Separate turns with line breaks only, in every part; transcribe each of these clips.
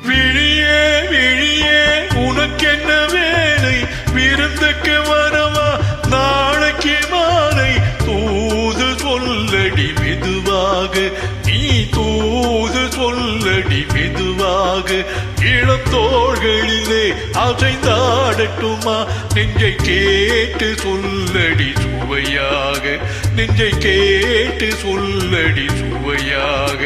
விழியே விழியே உனக்கென்ன வேலை? விருந்துக்கு வரவா நாளைக்கு மாலை? தூது சொல்லடி மெதுவாக, நீ தூது சொல்லடி மெதுவாக. இளத்தோள்களிலே அசைந்தாடட்டுமா? நெஞ்சை கேட்டு சொல்லடி சுவையாக, நெஞ்சை கேட்டு சொல்லடி சுவையாக.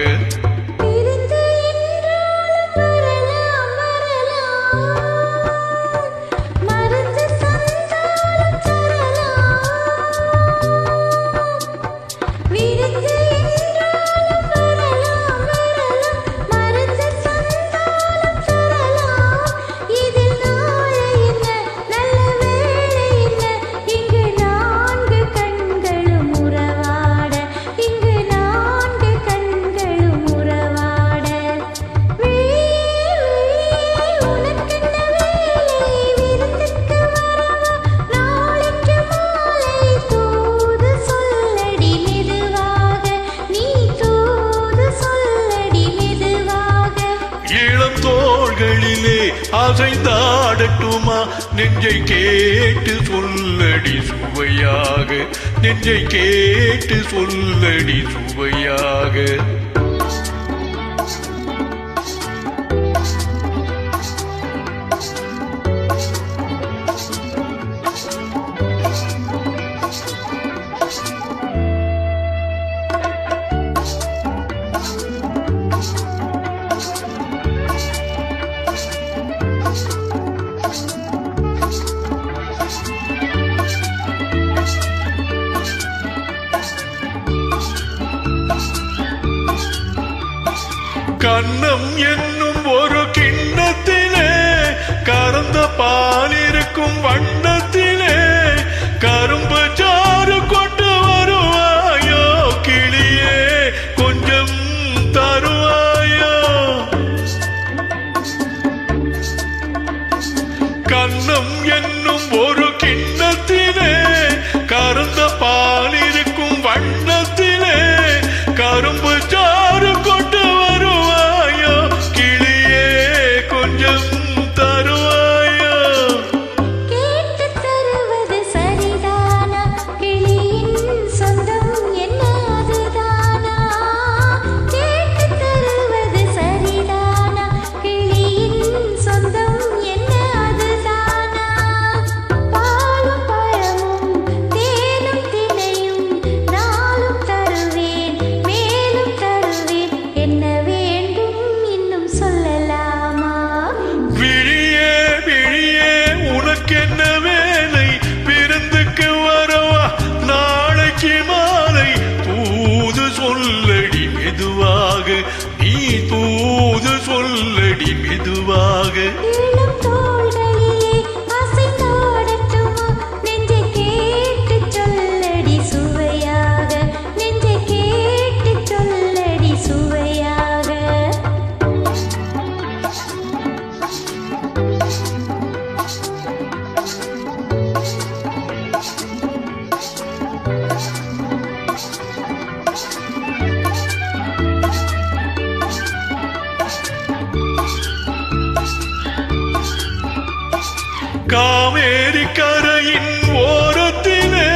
தோள்களிலே அசைந்தாடட்டுமா? நெஞ்சை கேட்டு சொல்லடி சுவையாக, நெஞ்சை கேட்டு சொல்லடி சுவையாக. கண்ணம் என்னும் ஒரு கிண்ணத்திலே கறந்த பால் இருக்கும் வண்ணத்திலே கரும்பு சாறு கொண்டு வருவாயோ? கிளியே கொஞ்சம் தருவாயோ? கண்ணம் என்னும் ஒரு கிண்ணத்திலே கறந்த பால் இருக்கும் வண்ணத்திலே கரும்பு சாறு கொண்டு நீ தூது சொல்லடி மெதுவாக.
நெஞ்சை கேட்டு சொல்லடி சுவையாக, நெஞ்சை கேட்டு சொல்லடி சுவையாக.
காவேரி கரையின் ஓரத்திலே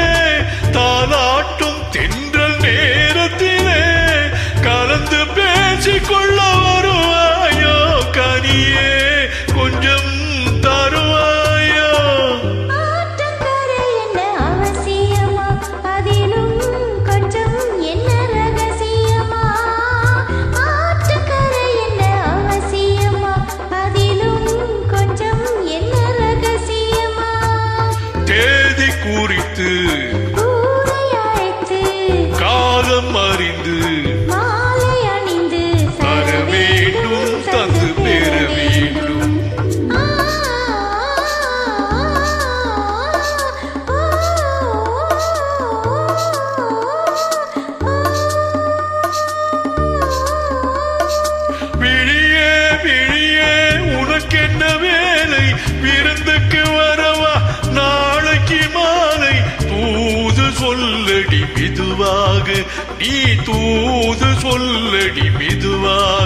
தாலாட்டும் தென்றல் நேரத்திலே கலந்து பேசிக்கொள்ள வருவாயோ? கனியே கொஞ்சம் தருவாயோ?
ஆற்றங்கரை என்ன அவசியமா? அதிலும் கொஞ்சம் என்ன ரகசியமா? ஆற்றங்கரை என்ன அவசியமா? அதிலும் கொஞ்சம் என்ன ரகசியமா?
நீ தூது சொல்லடி மெதுவாக